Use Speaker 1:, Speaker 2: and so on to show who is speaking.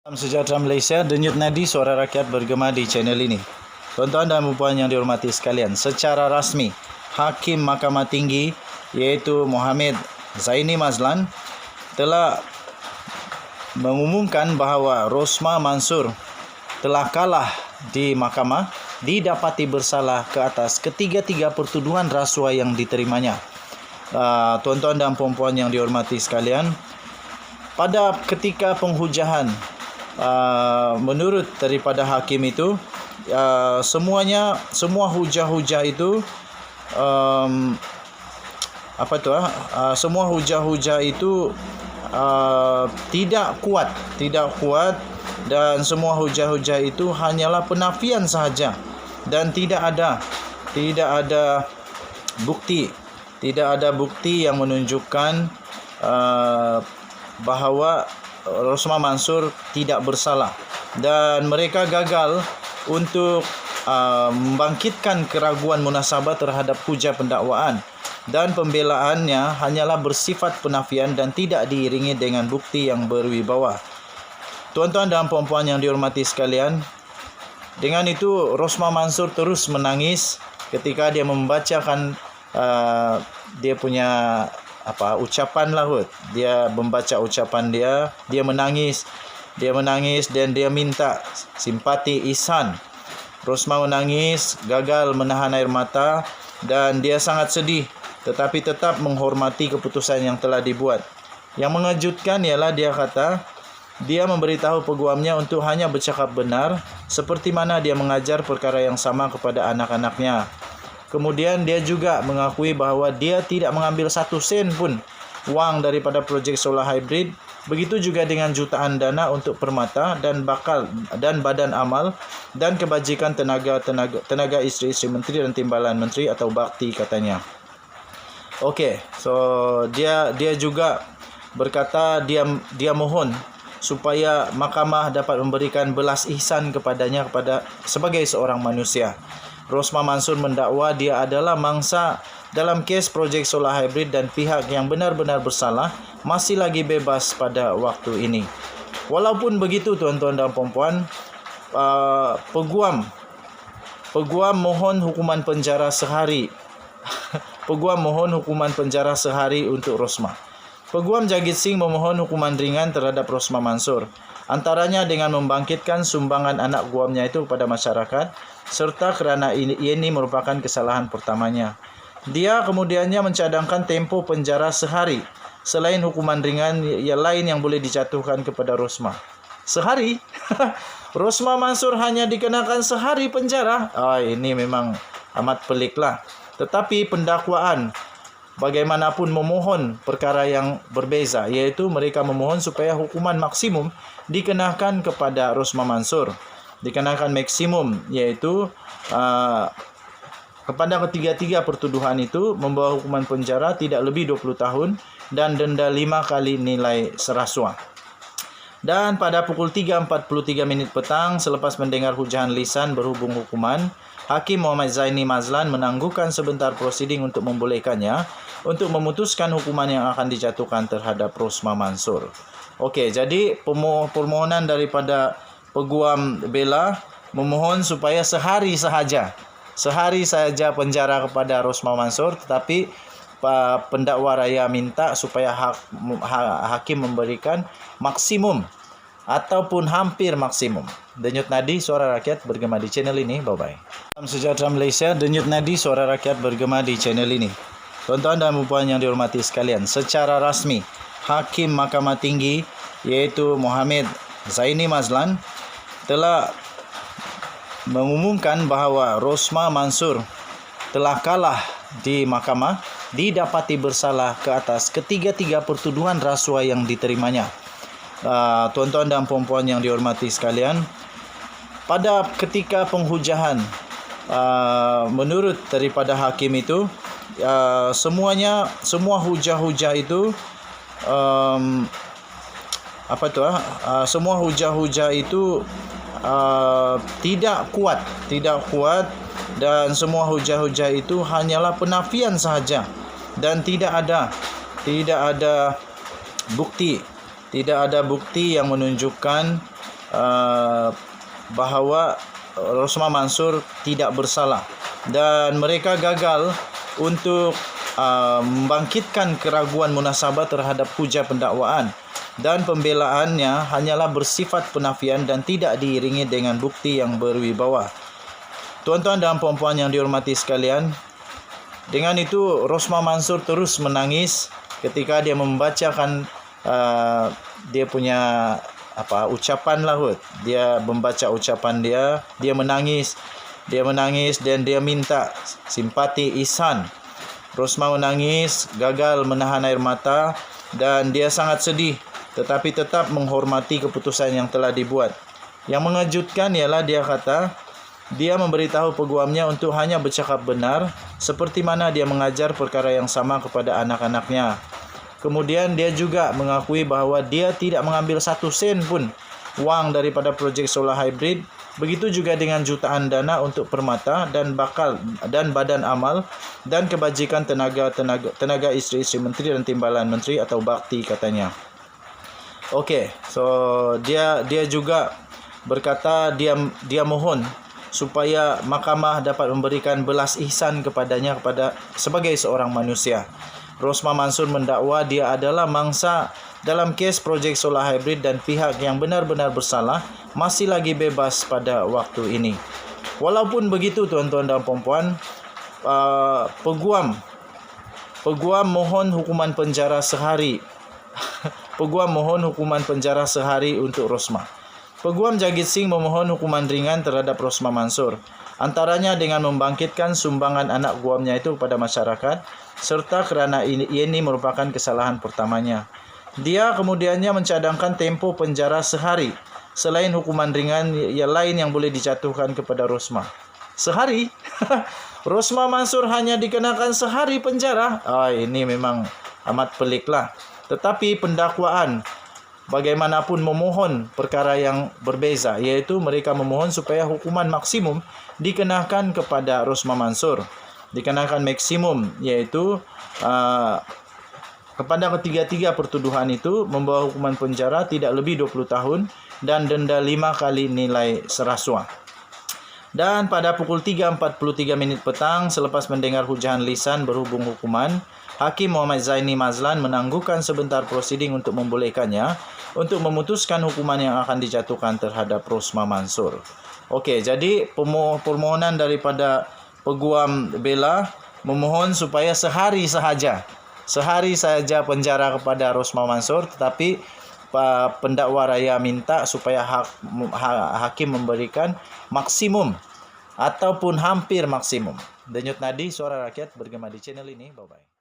Speaker 1: Salam sejahtera Malaysia, denyut nadi suara rakyat bergema di channel ini. Tuan-tuan dan puan yang dihormati sekalian, secara rasmi Hakim Mahkamah Tinggi iaitu Mohamed Zaini Mazlan telah mengumumkan bahawa Rosmah Mansor telah kalah di mahkamah, didapati bersalah ke atas ketiga-tiga pertuduhan rasuah yang diterimanya. Tuan-tuan dan puan yang dihormati sekalian, pada ketika penghujahan, menurut daripada hakim itu, semua hujah-hujah itu semua hujah-hujah itu tidak kuat dan semua hujah-hujah itu hanyalah penafian sahaja dan tidak ada bukti yang menunjukkan bahawa Rosmah Mansor tidak bersalah, dan mereka gagal untuk membangkitkan keraguan munasabah terhadap hujah pendakwaan, dan pembelaannya hanyalah bersifat penafian dan tidak diiringi dengan bukti yang berwibawa. Tuan-tuan dan puan-puan yang dihormati sekalian, dengan itu Rosmah Mansor terus menangis ketika dia membacakan dia punya ucapan lah. Dia membaca ucapan dia menangis dan dia minta simpati ihsan. Rosmah menangis, gagal menahan air mata dan dia sangat sedih, tetapi tetap menghormati keputusan yang telah dibuat. Yang mengejutkan ialah dia kata dia memberitahu peguamnya untuk hanya bercakap benar, seperti mana dia mengajar perkara yang sama kepada anak-anaknya. Kemudian dia juga mengakui bahawa dia tidak mengambil 1 sen pun wang daripada projek solar hybrid. Begitu juga dengan jutaan dana untuk permata dan bakal dan badan amal dan kebajikan tenaga isteri-isteri menteri dan timbalan menteri atau bakti, katanya. Okey, so dia juga berkata dia mohon supaya mahkamah dapat memberikan belas ihsan kepadanya sebagai seorang manusia. Rosmah Mansor mendakwa dia adalah mangsa dalam kes projek solar hybrid dan pihak yang benar-benar bersalah masih lagi bebas pada waktu ini. Walaupun begitu, tuan-tuan dan puan-puan, peguam mohon hukuman penjara sehari. Peguam mohon hukuman penjara sehari untuk Rosmah. Peguam Jagit Singh memohon hukuman ringan terhadap Rosmah Mansor, antaranya dengan membangkitkan sumbangan anak guamnya itu kepada masyarakat, serta kerana ini merupakan kesalahan pertamanya. Dia kemudiannya mencadangkan tempoh penjara sehari, selain hukuman ringan yang lain yang boleh dijatuhkan kepada Rosmah. Sehari? Rosmah Mansor hanya dikenakan sehari penjara? Ini memang amat peliklah. Tetapi pendakwaan bagaimanapun memohon perkara yang berbeza, iaitu mereka memohon supaya hukuman maksimum dikenakan kepada Rosmah Mansor. Dikenakan maksimum, iaitu kepada ketiga-tiga pertuduhan itu membawa hukuman penjara tidak lebih 20 tahun dan denda 5 kali nilai serasuah. Dan pada pukul 3.43 petang, selepas mendengar hujahan lisan berhubung hukuman, Hakim Mohamed Zaini Mazlan menangguhkan sebentar prosiding untuk membolehkannya untuk memutuskan hukuman yang akan dijatuhkan terhadap Rosmah Mansor. Okey, jadi permohonan daripada peguam bela memohon supaya sehari sahaja penjara kepada Rosmah Mansor, tetapi pendakwa raya minta supaya hakim memberikan maksimum ataupun hampir maksimum. Denyut nadi suara rakyat bergema di channel ini. Bye-bye. Salam sejahtera Malaysia, denyut nadi suara rakyat bergema di channel ini. Tuan-tuan dan puan yang dihormati sekalian, secara rasmi Hakim Mahkamah Tinggi iaitu Mohamed Zaini Mazlan telah mengumumkan bahawa Rosmah Mansor telah kalah di mahkamah, didapati bersalah ke atas ketiga-tiga pertuduhan rasuah yang diterimanya. Tuan-tuan dan puan yang dihormati sekalian, pada ketika penghujahan, menurut daripada hakim itu, semua hujah-hujah itu semua hujah-hujah itu tidak kuat dan semua hujah-hujah itu hanyalah penafian sahaja dan tidak ada bukti yang menunjukkan bahawa Rosmah Mansur tidak bersalah dan mereka gagal untuk membangkitkan keraguan munasabah terhadap hujah pendakwaan, dan pembelaannya hanyalah bersifat penafian dan tidak diiringi dengan bukti yang berwibawa. Tuan-tuan dan puan-puan yang dihormati sekalian, dengan itu Rosmah Mansur terus menangis ketika dia membacakan dia punya ucapan lahut. Dia membaca ucapan dia menangis dan dia minta simpati ihsan. Rosmah menangis, gagal menahan air mata dan dia sangat sedih, tetapi tetap menghormati keputusan yang telah dibuat. Yang mengejutkan ialah dia kata dia memberitahu peguamnya untuk hanya bercakap benar, seperti mana dia mengajar perkara yang sama kepada anak-anaknya. Kemudian dia juga mengakui bahawa dia tidak mengambil 1 sen pun wang daripada projek solar hybrid. Begitu juga dengan jutaan dana untuk permata dan badan amal dan kebajikan tenaga isteri-isteri menteri dan timbalan menteri atau bakti, katanya. Okey, so dia juga berkata dia mohon supaya mahkamah dapat memberikan belas ihsan kepadanya sebagai seorang manusia. Rosmah Mansur mendakwa dia adalah mangsa dalam kes projek solar hybrid dan pihak yang benar-benar bersalah masih lagi bebas pada waktu ini. Walaupun begitu, tuan-tuan dan puan-puan, peguam mohon hukuman penjara sehari. Peguam mohon hukuman penjara sehari untuk Rosmah. Peguam Jagit Singh memohon hukuman ringan terhadap Rosmah Mansur, antaranya dengan membangkitkan sumbangan anak guamnya itu kepada masyarakat, serta kerana ini merupakan kesalahan pertamanya. Dia kemudiannya mencadangkan tempoh penjara sehari, selain hukuman ringan yang lain yang boleh dijatuhkan kepada Rosmah. Sehari? Rosmah Mansur hanya dikenakan sehari penjara? Ini memang amat peliklah. Tetapi pendakwaan bagaimanapun memohon perkara yang berbeza, iaitu mereka memohon supaya hukuman maksimum dikenakan kepada Rosmah Mansur. Dikenakan maksimum, iaitu kepada ketiga-tiga pertuduhan itu membawa hukuman penjara tidak lebih 20 tahun dan denda 5 kali nilai seraswa. Dan pada pukul 3.43 petang, selepas mendengar hujahan lisan berhubung hukuman, Hakim Muhammad Zaini Mazlan menangguhkan sebentar prosiding untuk membolehkannya untuk memutuskan hukuman yang akan dijatuhkan terhadap Rosmah Mansur. Okey, jadi permohonan daripada peguam bela memohon supaya sehari sahaja penjara kepada Rosmah Mansur, tetapi pendakwa raya minta supaya hakim memberikan maksimum ataupun hampir maksimum. Denyut nadi suara rakyat bergema di channel ini. Bye-bye.